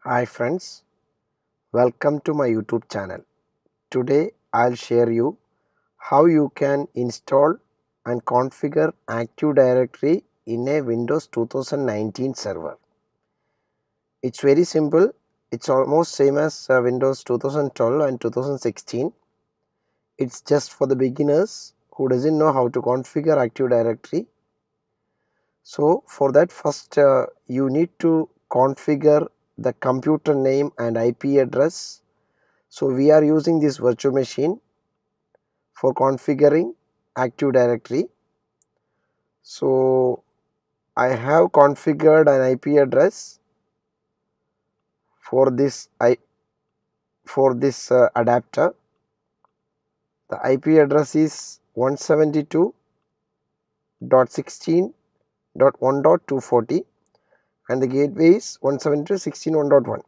Hi friends, welcome to my YouTube channel. Today I'll share you how you can install and configure Active Directory in a Windows 2019 server. It's very simple. It's almost same as Windows 2012 and 2016. It's just for the beginners who doesn't know how to configure Active Directory. So for that, first you need to configure the computer name and IP address. So we are using this virtual machine for configuring Active Directory. So I have configured an IP address for this adapter. The IP address is 172.16.1.240 and the gateway is 172.16.1.1.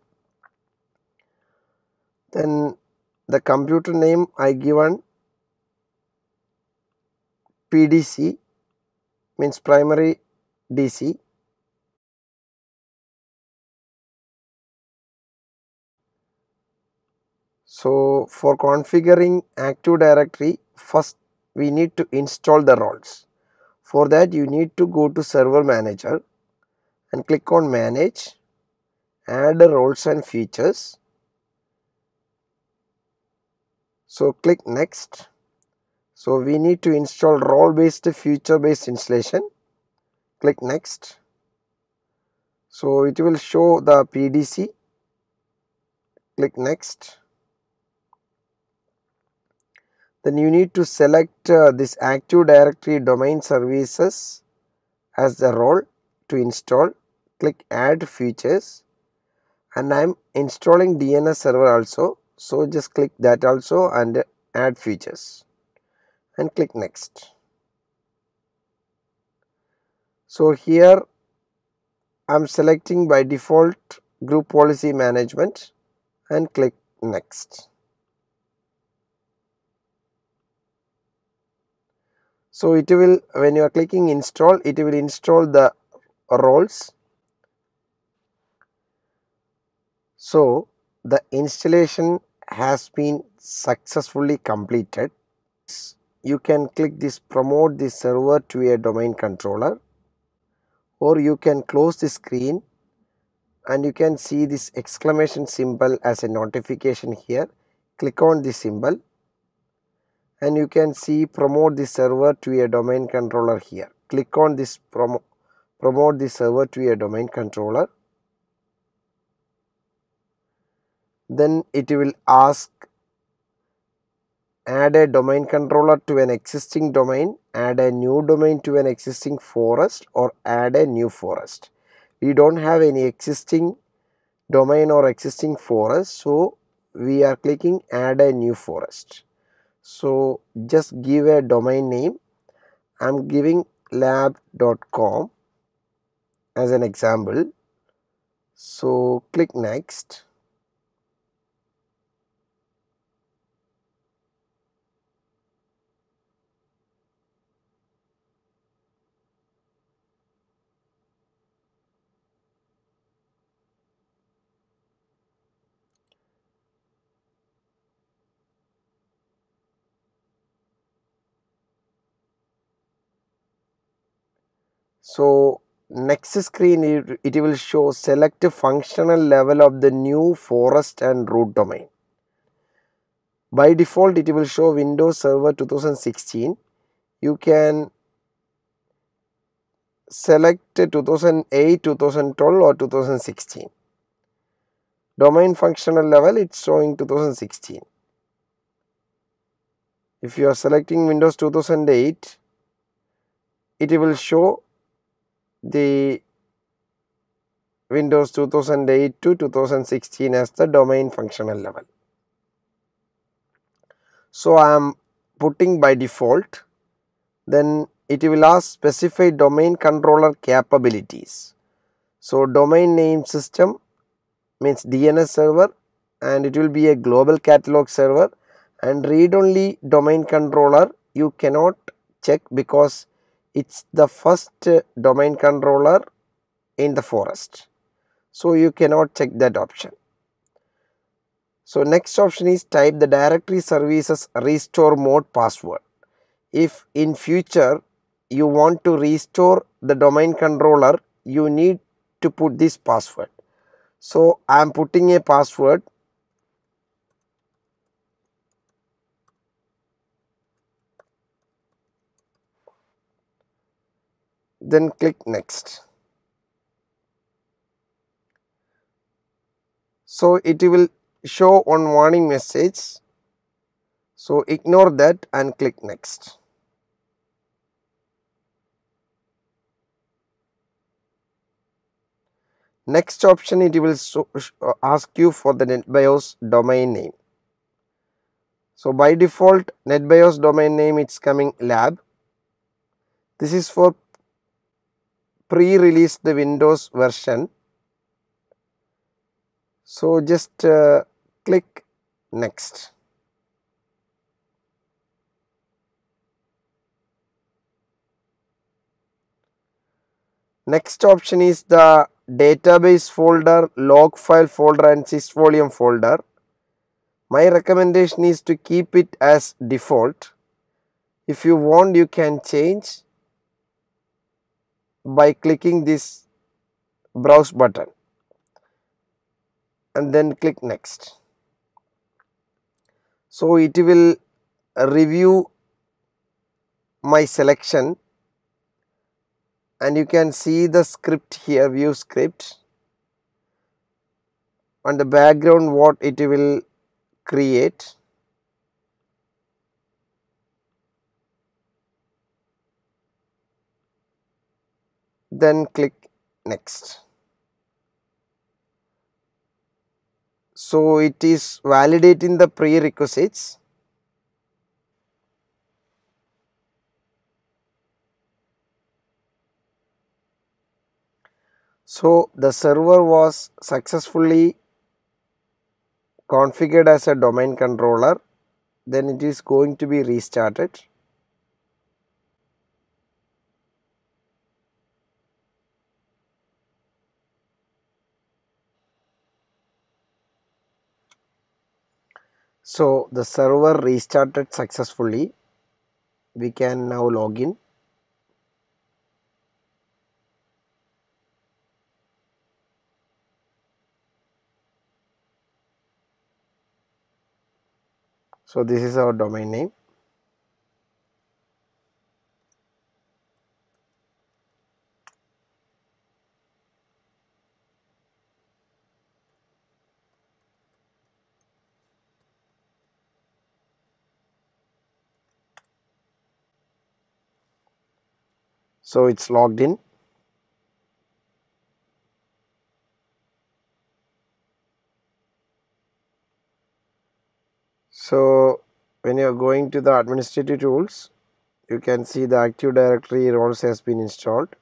Then the computer name I given PDC, means primary DC. So for configuring Active Directory, first we need to install the roles. For that you need to go to Server Manager and click on Manage, add roles and features. So click Next. So we need to install role based feature based installation. Click Next. So it will show the PDC. Click Next. Then you need to select this Active Directory domain services as the role to install. Click Add Features, and I am installing DNS server also, so just click that also and add features and click Next. So here I am selecting by default Group Policy Management and click Next. So it will, when you are clicking install, it will install the roles. So the installation has been successfully completed. You can click this promote this server to a domain controller, or you can close the screen and you can see this exclamation symbol as a notification here. Click on this symbol and you can see promote the server to a domain controller here. Click on this promote the server to a domain controller. Then it will ask add a domain controller to an existing domain, add a new domain to an existing forest, or add a new forest. We don't have any existing domain or existing forest, so we are clicking add a new forest. So just give a domain name. I am giving lab.com as an example. So click next. So next screen it will show select functional level of the new forest and root domain. By default it will show Windows Server 2016. You can select 2008, 2012 or 2016. Domain functional level it's showing 2016. If you are selecting Windows 2008, it will show the Windows 2008 to 2016 as the domain functional level. So I am putting by default. Then it will ask specify domain controller capabilities. So domain name system means DNS server, and it will be a global catalog server, and read only domain controller you cannot check because it's the first domain controller in the forest. so you cannot check that option. So next option is type the directory services restore mode password. If in future you want to restore the domain controller, you need to put this password. So I am putting a password. Then click next. So it will show on warning message. So ignore that and click next. Next option, it will ask you for the NetBIOS domain name. So by default NetBIOS domain name it's coming lab. This is for pre-released Windows version. So just click next. Next option is the database folder, log file folder and sys volume folder. My recommendation is to keep it as default. If you want, you can change by clicking this browse button and then click next. So it will review my selection and you can see the script here, view script, on the background what it will create. Then click next. So it is validating the prerequisites. So the server was successfully configured as a domain controller. Then it is going to be restarted. So the server restarted successfully. We can now log in. So this is our domain name. So it's logged in. So when you are going to the administrative tools, you can see the Active Directory roles has been installed.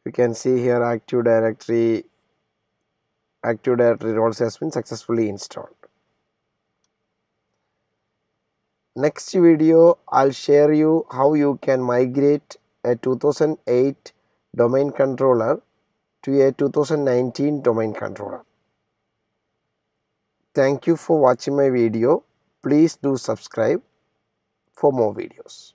You can see here Active Directory roles has been successfully installed. Next video I'll share you how you can migrate a 2008 domain controller to a 2019 domain controller. Thank you for watching my video. Please do subscribe for more videos.